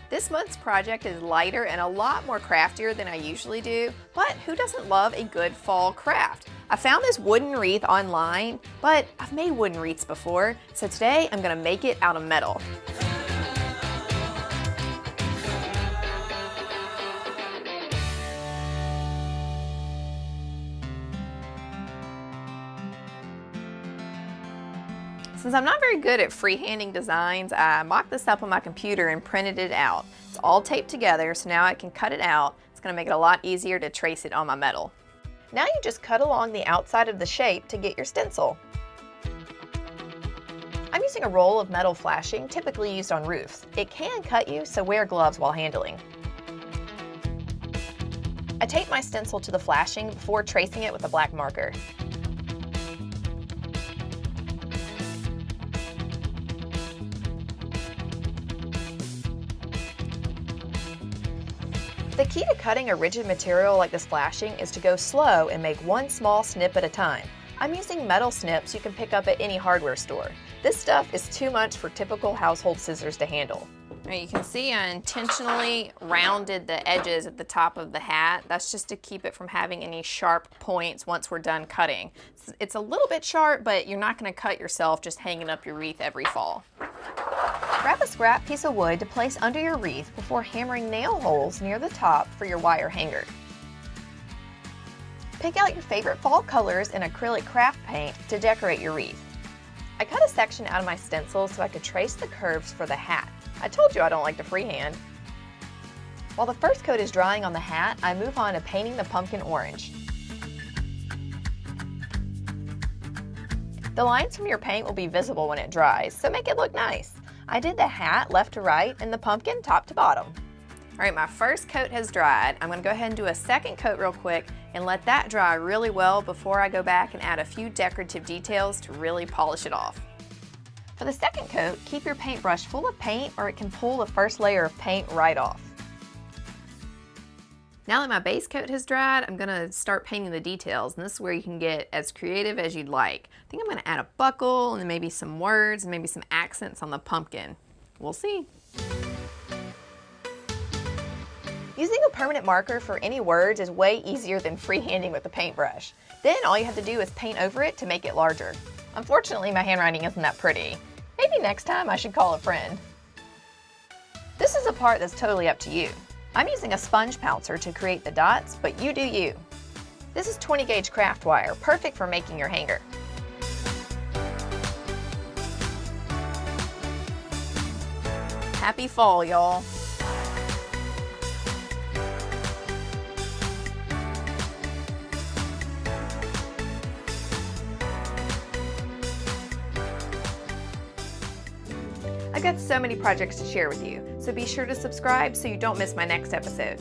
This month's project is lighter and a lot more craftier than I usually do, but who doesn't love a good fall craft? I found this wooden wreath online, but I've made wooden wreaths before, so today I'm gonna make it out of metal. Since I'm not very good at freehanding designs, I mocked this up on my computer and printed it out. It's all taped together, so now I can cut it out. It's going to make it a lot easier to trace it on my metal. Now you just cut along the outside of the shape to get your stencil. I'm using a roll of metal flashing, typically used on roofs. It can cut you, so wear gloves while handling. I tape my stencil to the flashing before tracing it with a black marker. The key to cutting a rigid material like this flashing is to go slow and make one small snip at a time. I'm using metal snips you can pick up at any hardware store. This stuff is too much for typical household scissors to handle. Now you can see I intentionally rounded the edges at the top of the hat. That's just to keep it from having any sharp points once we're done cutting. It's a little bit sharp, but you're not going to cut yourself just hanging up your wreath every fall. Grab a scrap piece of wood to place under your wreath before hammering nail holes near the top for your wire hanger. Pick out your favorite fall colors in acrylic craft paint to decorate your wreath. I cut a section out of my stencil so I could trace the curves for the hat. I told you I don't like to freehand. While the first coat is drying on the hat, I move on to painting the pumpkin orange. The lines from your paint will be visible when it dries, so make it look nice. I did the hat left to right and the pumpkin top to bottom. All right, my first coat has dried. I'm gonna go ahead and do a second coat real quick and let that dry really well before I go back and add a few decorative details to really polish it off. For the second coat, keep your paintbrush full of paint or it can pull the first layer of paint right off. Now that my base coat has dried, I'm gonna start painting the details, and this is where you can get as creative as you'd like. I think I'm gonna add a buckle and then maybe some words and maybe some accents on the pumpkin. We'll see. Using a permanent marker for any words is way easier than freehanding with a paintbrush. Then all you have to do is paint over it to make it larger. Unfortunately, my handwriting isn't that pretty. Maybe next time I should call a friend. This is a part that's totally up to you. I'm using a sponge pouncer to create the dots, but you do you. This is 20 gauge craft wire, perfect for making your hanger. Happy fall, y'all. I've got so many projects to share with you, so be sure to subscribe so you don't miss my next episode.